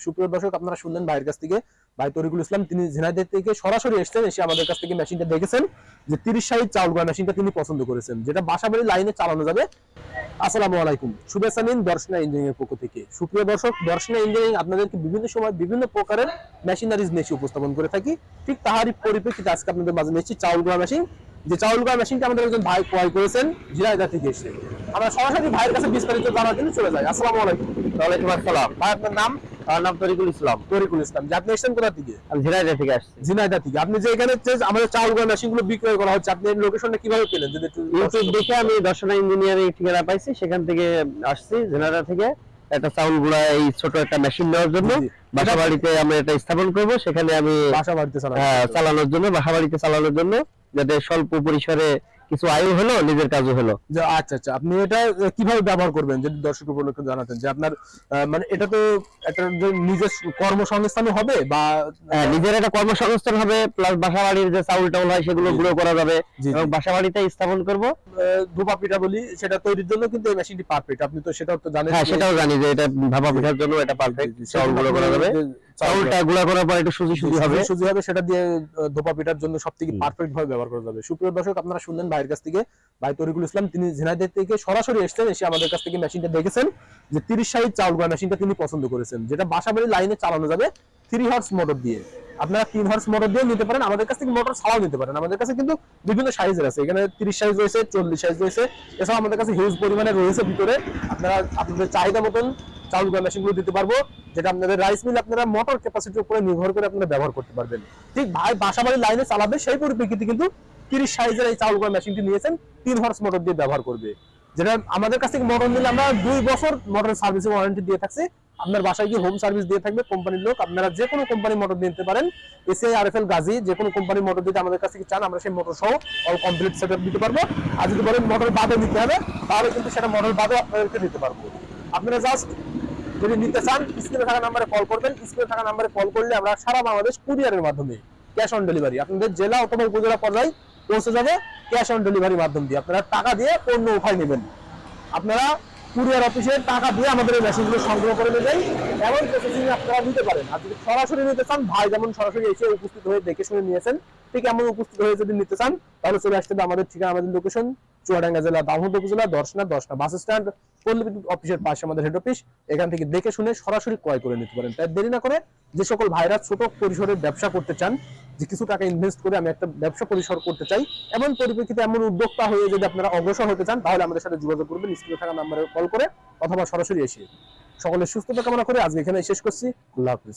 সুপ্রিয় দর্শক, আপনারা শুনলেন ভাইয়ের কাছ থেকে। ভাই তরিকুল ইসলাম, তিনি ঝিনাইদহ থেকে সরাসরি এসেছেন, এসে আমাদের কাছ থেকে মেশিনটা দেখেছেন যে 30 সাইজ চাউল গুঁড়া মেশিনটা তিনি পছন্দ করেছেন, যেটা বাসাবাড়ি লাইনে চালানো যাবে। আসসালামু আলাইকুম, শুভেচ্ছা নিন দর্শনা ইঞ্জিনিয়ারিং এর পক্ষ থেকে। সুপ্রিয় দর্শক, দর্শনা ইঞ্জিনিয়ারিং আপনাদেরকে বিভিন্ন সময় বিভিন্ন প্রকারের মেশিনারিজ নিয়ে উপস্থাপন করে থাকি। ঠিক তাহারই পরিপ্রেক্ষিতে আজকে আপনাদের মাঝে নিয়েছি চাউল গুঁড়া মেশিন। যে চাউল গুঁড়া মেশিনটা আমাদের একজন ভাই ক্রয় করেছেন ঝিনাইদহ থেকে এসে। আমরা সরাসরি ভাইয়ের কাছে বিস্তারিত জানার জন্য চলে যাই। আসসালামু আলাইকুম। ওয়ালাইকুম আসসালাম। ভাই, আপনার নাম? আমার নাম তরিকুল ইসলাম। তরিকুল ইসলাম। যে আপনি এসেছেন কোথা থেকে? আমি ঝিনাইদহ থেকে আসছি। ঝিনাইদহ থেকে। আপনি যে এখানে আমাদের চাউল গুঁড়া মেশিন গুলো বিক্রয় করা হচ্ছে, আপনি এই লোকেশনটা কিভাবে পেলেন? যদি একটু ইউটিউব দেখে আমি দর্শনা ইঞ্জিনিয়ারিং ঠিকানা পাইছি, সেখান থেকে আসছি ঝিনাইদহ থেকে একটা চাউল গুঁড়া এই ছোট একটা মেশিন নেওয়ার জন্য। বাসা বাড়িতে আমরা এটা স্থাপন করব, সেখানে আমি বাসা বাড়িতে চালানোর জন্য, বাসা বাড়িতে চালানোর জন্য, যাতে স্বল্প পরিসরে কিছু আয়ু হলো, নিজের কাজও হলো। আচ্ছা আচ্ছা, আপনি এটা কিভাবে ব্যবহার করবেন যদি দর্শক উপলক্ষে জানাতেন? যে আপনার মানে এটা তো একটা নিজের কর্মসংস্থানও হবে, বা নিজের একটা কর্মসংস্থান হবে, প্লাস বাসা বাড়ির যে চাউল টাউল হয় সেগুলো গুঁড়ো করা যাবে, এবং বাসা বাড়িতে স্থাপন করব। ধোপা পিঠা বলি, সেটা তৈরির জন্য কিন্তু এই মেশিনটি পারফেক্ট। আপনি তো সেটাও তো জানেন। হ্যাঁ, সেটাও জানি যে এটা ভাপা পিঠার জন্য এটা পারফেক্ট। চাউল গুঁড়ো করা যাবে, চাউলটা গুঁড়া করার পর একটু সুজি সুজি হবে, সেটা দিয়ে ধোপা পিঠার জন্য সবথেকে পারফেক্ট ভাবে ব্যবহার করা যাবে। সুপ্রিয় দর্শক, আপনারা শুনলেন ভাইয়ের কাছ থেকে। ভাই তরিকুল ইসলাম, তিনি ঝিনাইদহ থেকে সরাসরি এসেছেন, এসে আমাদের কাছ থেকে মেশিনটা দেখেছেন যে 30 সাইজ চাউল গুঁড়া মেশিনটা তিনি পছন্দ করেছেন, যেটা বাসাবাড়ি লাইনে চালানো যাবে 3 হর্স মোটর দিয়ে। আপনারা 3 হর্স মোটর দিয়ে নিতে পারেন, আমাদের কাছ থেকে মোটর ছাড়াও নিতে পারেন। আমাদের কাছে কিন্তু বিভিন্ন সাইজের আছে, এখানে 30 সাইজ রয়েছে, 40 সাইজ রয়েছে, এছাড়াও আমাদের কাছে হিউজ পরিমাণে রয়েছে ভিতরে। আপনারা আপনাদের চাহিদা মতন চাউল গুঁড়া মেশিনগুলো দিতে পারবো, যেটা আপনাদের রাইস মিল আপনারা মোটর ক্যাপাসিটির উপরে নির্ভর করে আপনারা ব্যবহার করতে পারবেন। ঠিক ভাই বাসাবাড়ি লাইনে চালাবে সেই পরিপ্রেক্ষিতে কিন্তু 30 সাইজের এই চাউল গুঁড়া মেশিনটি নিয়েছেন, 3 হর্স মোটর দিয়ে ব্যবহার করবে। যেটা আমাদের কাছ থেকে মোটর নিলে আমরা 2 বছর মোটরের সার্ভিসিং ওয়ারেন্টি দিয়ে থাকছি। আপনার বাসায় গিয়ে হোম সার্ভিস দিয়ে থাকবে কোম্পানির লোক। আপনারা যে কোনো কোম্পানি মোটর নিতে পারেন, এসএ আরএফএল গাজী, যে কোনো কোম্পানি মোটর দিতে আমাদের কাছ থেকে চান, আমরা সেই মোটর সহ অল কমপ্লিট সেটআপ দিতে পারবো। আর যদি বলেন মোটর বাদে নিতে হবে, তাহলে কিন্তু সেটা মোটর বাদে আপনাদেরকে দিতে পারবো। আপনারা জাস্ট যদি নিতে চান, স্ক্রিনে থাকা নম্বরে কল করবেন। স্ক্রিনে থাকা নম্বরে কল করলে আমরা সারা বাংলাদেশ কুরিয়ারের মাধ্যমে ক্যাশ অন ডেলিভারি আপনাদের জেলা অথবা উপজেলা পর্যায়ে পৌঁছে যাবে। ক্যাশ অন ডেলিভারির মাধ্যম দিয়ে আপনারা টাকা দিয়ে পণ্য উঠাই নেবেন। আপনারা কুরিয়ার অফিসে টাকা দিয়ে আমাদের এই মেশিনগুলো সংগ্রহ করে নেবেন, এমন প্রসেসিং আপনারা নিতে পারেন। আর যদি সরাসরি নিতে চান, ভাই যেমন সরাসরি এসে উপস্থিত হয়ে দেখে শুনে নিয়েছেন, ঠিক এমন উপস্থিত হয়ে যদি নিতে চান, তাহলে চলে আসতে হবে আমাদের ঠিকানা, আমাদের লোকেশন চুয়াডাঙ্গা জেলা দামোদ উপজেলা দর্শনা বাস স্ট্যান্ড পল্লী বিদ্যুৎ অফিসের পাশে আমাদের হেড অফিস। এখান থেকে দেখে শুনে সরাসরি ক্রয় করে নিতে পারেন। তাই দেরি না করে যে সকল ভাইরা ছোট পরিসরে ব্যবসা করতে চান, যে কিছু টাকা ইনভেস্ট করে আমি একটা ব্যবসা পরিসর করতে চাই, এমন পরিপ্রেক্ষিতে এমন উদ্যোক্তা হয়ে যদি আপনারা অগ্রসর হতে চান, তাহলে আমাদের সাথে যোগাযোগ করবেন স্ক্রিনে থাকা নম্বরে কল করে অথবা সরাসরি এসে। সকলের সুস্থতা কামনা করে আজকে এখানে শেষ করছি। আল্লাহ হাফেজ।